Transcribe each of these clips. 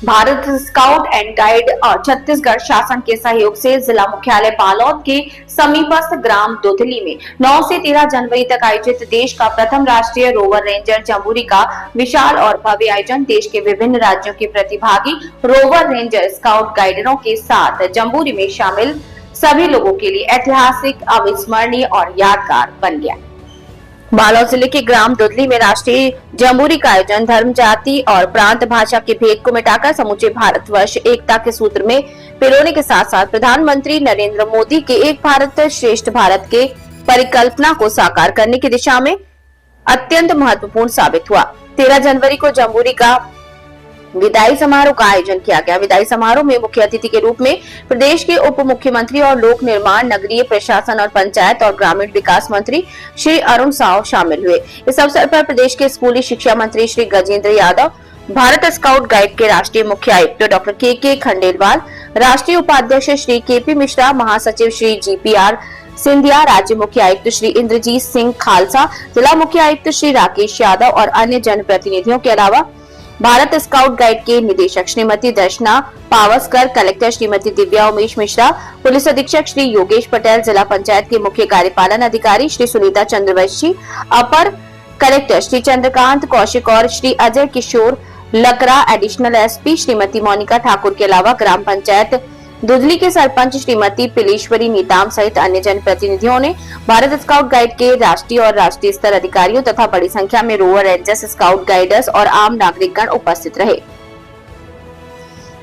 Bharat scout and guide और छत्तीसगढ़ शासन के सहयोग से जिला मुख्यालय बालोद के समीपस्थ ग्राम दुधली में 9 से 13 जनवरी तक आयोजित देश का प्रथम राष्ट्रीय रोवर रेंजर जम्बूरी का विशाल और भव्य आयोजन देश के विभिन्न राज्यों के प्रतिभागी रोवर रेंजर स्काउट गाइडरों के साथ जम्बूरी में शामिल सभी लोगों के लिए ऐतिहासिक, अविस्मरणीय और यादगार बन गया। बालोद जिले के ग्राम दुधली में राष्ट्रीय जम्बूरी का आयोजन धर्म, जाति और प्रांत भाषा के भेद को मिटाकर समूचे भारतवर्ष एकता के सूत्र में पिरोने के साथ साथ प्रधानमंत्री नरेंद्र मोदी के एक भारत श्रेष्ठ भारत के परिकल्पना को साकार करने की दिशा में अत्यंत महत्वपूर्ण साबित हुआ। 13 जनवरी को जम्बूरी का विदाई समारोह का आयोजन किया गया। विदाई समारोह में मुख्य अतिथि के रूप में प्रदेश के उप मुख्यमंत्री और लोक निर्माण, नगरीय प्रशासन और पंचायत और ग्रामीण विकास मंत्री श्री अरुण साव शामिल हुए। इस अवसर पर प्रदेश के स्कूली शिक्षा मंत्री श्री गजेंद्र यादव, भारत स्काउट गाइड के राष्ट्रीय मुख्य आयुक्त डॉक्टर के खंडेलवाल, राष्ट्रीय उपाध्यक्ष श्री केपी मिश्रा, महासचिव श्री GPR सिंधिया, राज्य मुख्य आयुक्त श्री इंद्रजीत सिंह खालसा, जिला मुख्य आयुक्त श्री राकेश यादव और अन्य जनप्रतिनिधियों के अलावा भारत स्काउट गाइड के निदेशक श्रीमती दर्शना पावस्कर, कलेक्टर श्रीमती दिव्या उमेश मिश्रा, पुलिस अधीक्षक श्री योगेश पटेल, जिला पंचायत के मुख्य कार्यपालन अधिकारी श्री सुनीता चंद्रवंशी, अपर कलेक्टर श्री चंद्रकांत कौशिक और श्री अजय किशोर लकरा, एडिशनल SP श्रीमती मोनिका ठाकुर के अलावा ग्राम पंचायत दुधली के सरपंच श्रीमती पिलेश्वरी नीताम सहित अन्य जनप्रतिनिधियों ने भारत स्काउट गाइड के राष्ट्रीय और राष्ट्रीय स्तर अधिकारियों तथा बड़ी संख्या में रोवर रेंजर्स, स्काउट गाइडर्स और आम नागरिकगण उपस्थित रहे।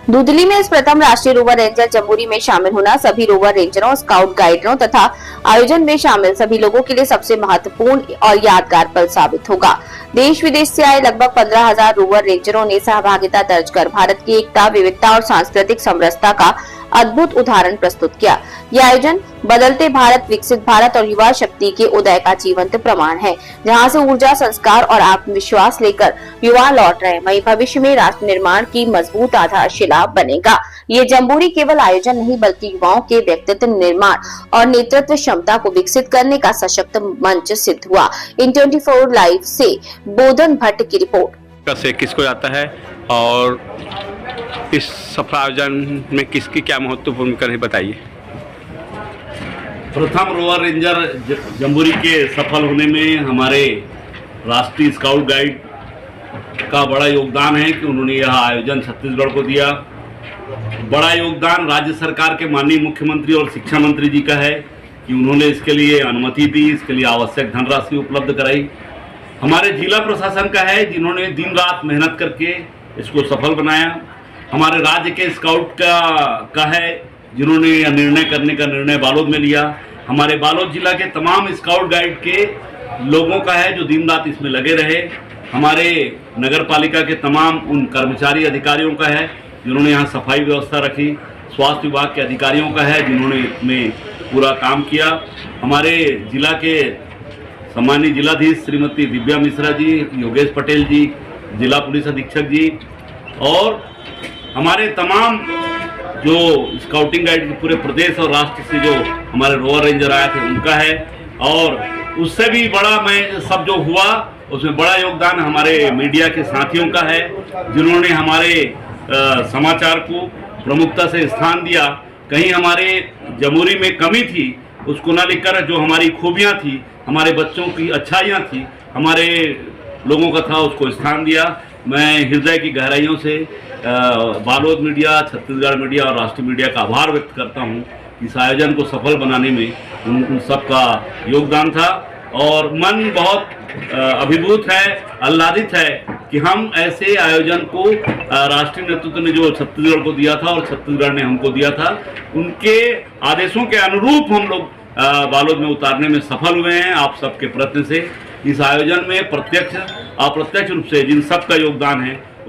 दुधली में इस प्रथम राष्ट्रीय रोवर रेंजर जम्बूरी में शामिल होना सभी रोवर रेंजरों, स्काउट गाइडरों तथा आयोजन में शामिल सभी लोगों के लिए सबसे महत्वपूर्ण और यादगार पल साबित होगा। देश विदेश से आए लगभग 15,000 रोवर रेंजरों ने सहभागिता दर्ज कर भारत की एकता, विविधता और सांस्कृतिक समरसता का अद्भुत उदाहरण प्रस्तुत किया। यह आयोजन बदलते भारत, विकसित भारत और युवा शक्ति के उदय का जीवंत प्रमाण है, जहां से ऊर्जा, संस्कार और आत्मविश्वास लेकर युवा लौट रहे, वहीं भविष्य में राष्ट्र निर्माण की मजबूत आधारशिला बनेगा। ये जम्बूरी केवल आयोजन नहीं बल्कि युवाओं के व्यक्तित्व निर्माण और नेतृत्व क्षमता को विकसित करने का सशक्त मंच सिद्ध हुआ। इन 24 लाइव से बोधन भट्ट की रिपोर्ट। से किसको जाता है और इस सफल आयोजन में किसकी क्या महत्वपूर्ण भूमिका है, बताइए। प्रथम रोवर रेंजर जम्बूरी के सफल होने में हमारे राष्ट्रीय स्काउट गाइड का बड़ा योगदान है कि उन्होंने यह आयोजन छत्तीसगढ़ को दिया। बड़ा योगदान राज्य सरकार के माननीय मुख्यमंत्री और शिक्षा मंत्री जी का है कि उन्होंने इसके लिए अनुमति दी, इसके लिए आवश्यक धनराशि उपलब्ध कराई। हमारे जिला प्रशासन का है जिन्होंने दिन रात मेहनत करके इसको सफल बनाया। हमारे राज्य के स्काउट का है जिन्होंने यह निर्णय करने का निर्णय बालोद में लिया। हमारे बालोद जिला के तमाम स्काउट गाइड के लोगों का है जो दिन रात इसमें लगे रहे। हमारे नगर पालिका के तमाम उन कर्मचारी अधिकारियों का है जिन्होंने यहाँ सफाई व्यवस्था रखी। स्वास्थ्य विभाग के अधिकारियों का है जिन्होंने इसमें पूरा काम किया। हमारे जिला के सम्मानीय जिलाधीश श्रीमती दिव्या मिश्रा जी, योगेश पटेल जी, जिला पुलिस अधीक्षक जी और हमारे तमाम जो स्काउटिंग गाइड के पूरे प्रदेश और राष्ट्र से जो हमारे रोवर रेंजर आए थे उनका है। और उससे भी बड़ा मैं सब जो हुआ उसमें बड़ा योगदान हमारे मीडिया के साथियों का है जिन्होंने हमारे समाचार को प्रमुखता से स्थान दिया। कहीं हमारे जम्बूरी में कमी थी उसको ना लेकर जो हमारी खूबियाँ थी, हमारे बच्चों की अच्छाइयाँ थी, हमारे लोगों का था उसको स्थान दिया। मैं हृदय की गहराइयों से बालोद मीडिया, छत्तीसगढ़ मीडिया और राष्ट्रीय मीडिया का आभार व्यक्त करता हूँ। इस आयोजन को सफल बनाने में उन सबका योगदान था और मन बहुत अभिभूत है, आह्लादित है कि हम ऐसे आयोजन को राष्ट्रीय नेतृत्व ने जो छत्तीसगढ़ को दिया था और छत्तीसगढ़ ने हमको दिया था, उनके आदेशों के अनुरूप हम लोग बालोद में उतारने में सफल हुए हैं। आप सबके प्रयत्न से इस आयोजन में प्रत्यक्ष अप्रत्यक्ष रूप से जिन सबका योगदान है